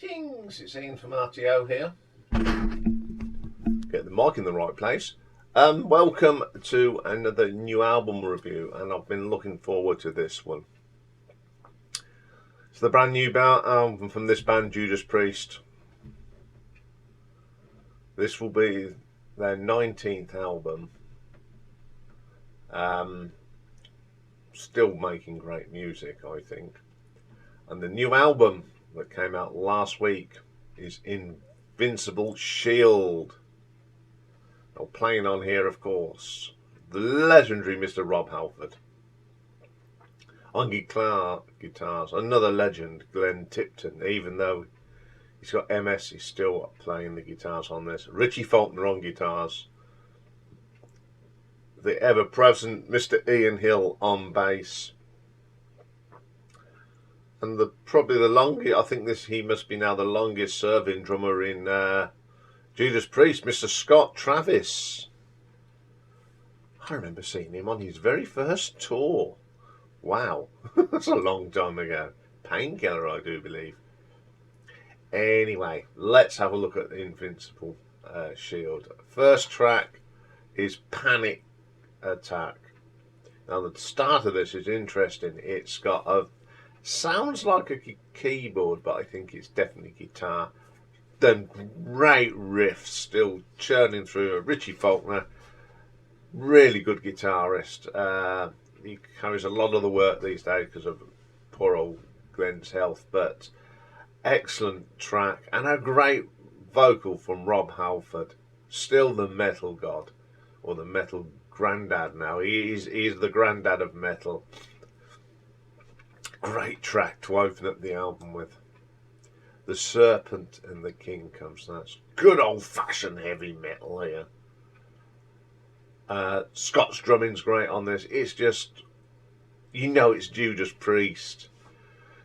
Greetings, it's Ian from RTO here. Get the mic in the right place. Welcome to another new album review, and I've been looking forward to this one. It's the brand new album from this band, Judas Priest. This will be their 19th album. Still making great music, I think. And the new album that came out last week is Invincible Shield. Now, playing on here, of course, the legendary Mr. Rob Halford. On guitars, another legend, Glenn Tipton. Even though he's got MS, he's still playing the guitars on this. Richie Faulkner on guitars. The ever-present Mr. Iain Hill on bass. And probably the longest, I think he must be now the longest serving drummer in Judas Priest, Mr. Scott Travis. I remember seeing him on his very first tour. Wow, that's a long time ago. Painkiller, I do believe. Anyway, let's have a look at the Invincible Shield. First track is Panic Attack. Now the start of this is interesting. It's got sounds like a keyboard, but I think it's definitely guitar. Then great riffs still churning through. Richie Faulkner, really good guitarist. He carries a lot of the work these days because of poor old Glenn's health, but excellent track and a great vocal from Rob Halford. Still the metal god, or the metal granddad now. He's the granddad of metal. Great track to open up the album with. The Serpent and the King comes. That's good old-fashioned heavy metal here. Scott's drumming's great on this. It's just, it's Judas Priest.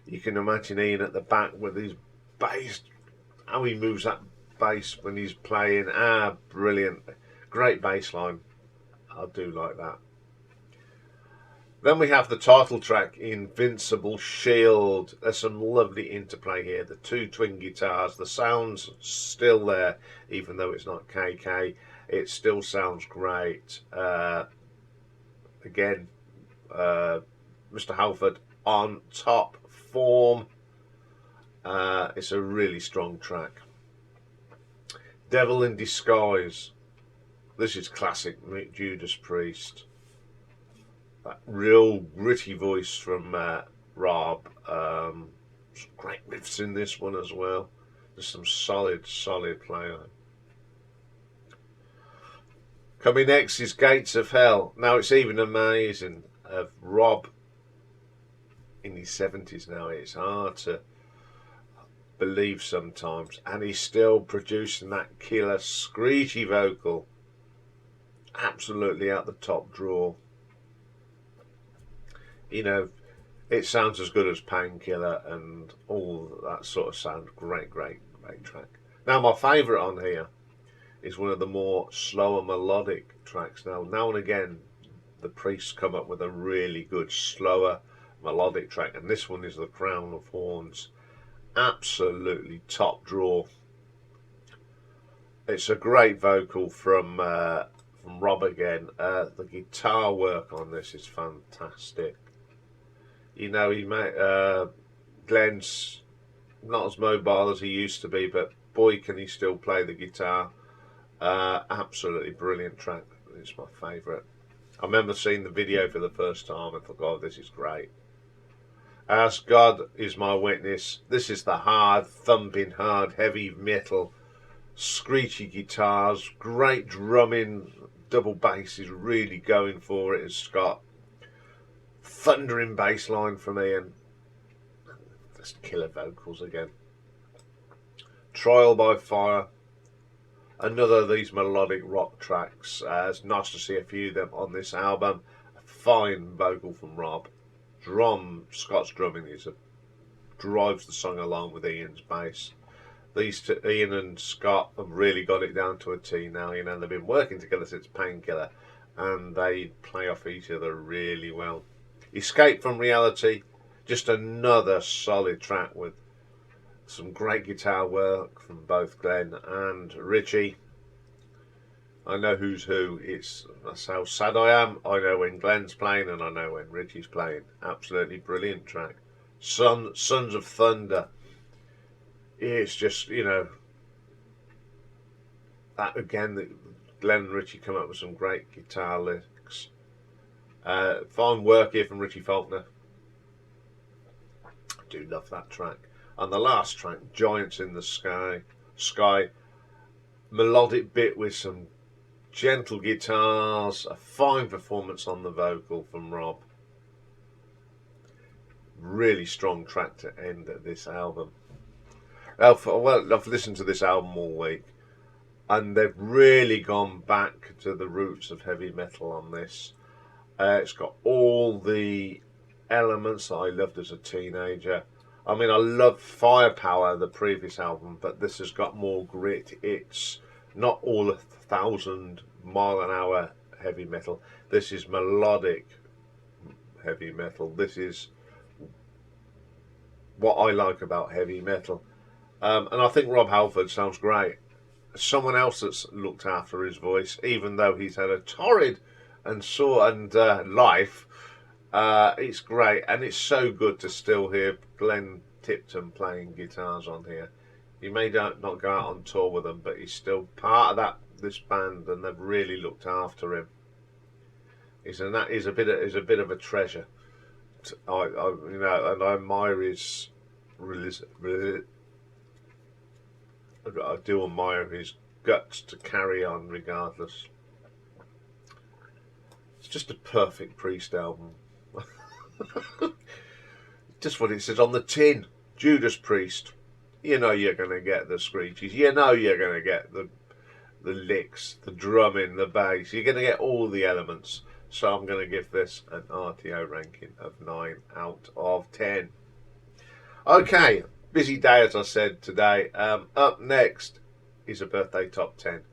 You can imagine Iain at the back with his bass, how he moves that bass when he's playing. Brilliant. Great bass line. I do like that. Then we have the title track, Invincible Shield. There's some lovely interplay here. The two twin guitars, the sound's still there, even though it's not KK. It still sounds great. Again, Mr. Halford on top form. It's a really strong track. Devil in Disguise. This is classic Judas Priest. That real gritty voice from Rob. Some great riffs in this one as well. There's some solid play on it. Coming next is Gates of Hell. Now it's even amazing of Rob in his 70s now. It's hard to believe sometimes, and he's still producing that killer screechy vocal. Absolutely out the top drawer. It sounds as good as Painkiller and all that sort of sound. Great track. Now my favourite on here is one of the more slower melodic tracks. Now and again the Priests come up with a really good slower melodic track, and this one is The Crown of Horns. Absolutely top drawer. It's a great vocal from Rob again. The guitar work on this is fantastic. Glenn's not as mobile as he used to be, but boy can he still play the guitar. Absolutely brilliant track. It's my favourite. I remember seeing the video for the first time and thought, oh, this is great. As God is my witness, this is the hard, thumping, hard, heavy metal, screechy guitars, great drumming, double bass is really going for it as Scott. Thundering bass line from Iain. Just killer vocals again. Trial by Fire. Another of these melodic rock tracks. It's nice to see a few of them on this album. A fine vocal from Rob. Scott's drumming drives the song along with Iain's bass. These two, Iain and Scott, have really got it down to a T now. They've been working together since Painkiller, and they play off each other really well. Escape from Reality, just another solid track with Some great guitar work from both Glenn and Richie. I know who's who. That's how sad I am. I know when Glenn's playing and I know when Richie's playing. Absolutely brilliant track. Sons of Thunder. It's just, you know, that again, Glenn and Richie come up with some great guitar licks. Fine work here from Richie Faulkner. I do love that track. And the last track, Giants in the Sky, melodic bit with some gentle guitars, a fine performance on the vocal from Rob. Really strong track to end this album. Well, I've listened to this album all week, and they've really gone back to the roots of heavy metal on this. It's got all the elements that I loved as a teenager. I mean, I loved Firepower, the previous album, but this has got more grit. It's not all 1,000-mile-an-hour heavy metal. This is melodic heavy metal. This is what I like about heavy metal. And I think Rob Halford sounds great. Someone else that's looked after his voice, even though he's had a torrid life, it's great, and it's so good to still hear Glenn Tipton playing guitars on here. He may not go out on tour with them, but he's still part of this band, and they've really looked after him. He's a bit of a treasure. And I admire his. I do admire his guts to carry on regardless. It's just a perfect Priest album. Just what it says on the tin. Judas Priest. You know you're going to get the screeches. You know you're going to get the licks, the drumming, the bass. You're going to get all the elements. So I'm going to give this an RTO ranking of 9 out of 10. Okay, busy day as I said today. Up next is a birthday top 10.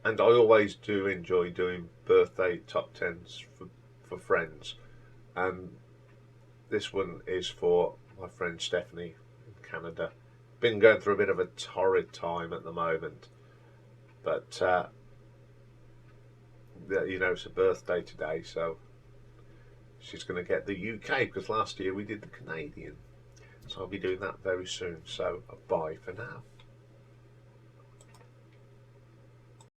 And I always do enjoy doing birthday top 10s for friends. And this one is for my friend Stephanie in Canada. Been going through a bit of a torrid time at the moment. But, you know, it's a birthday today, so she's going to get the UK, because last year we did the Canadian. So I'll be doing that very soon. So bye for now.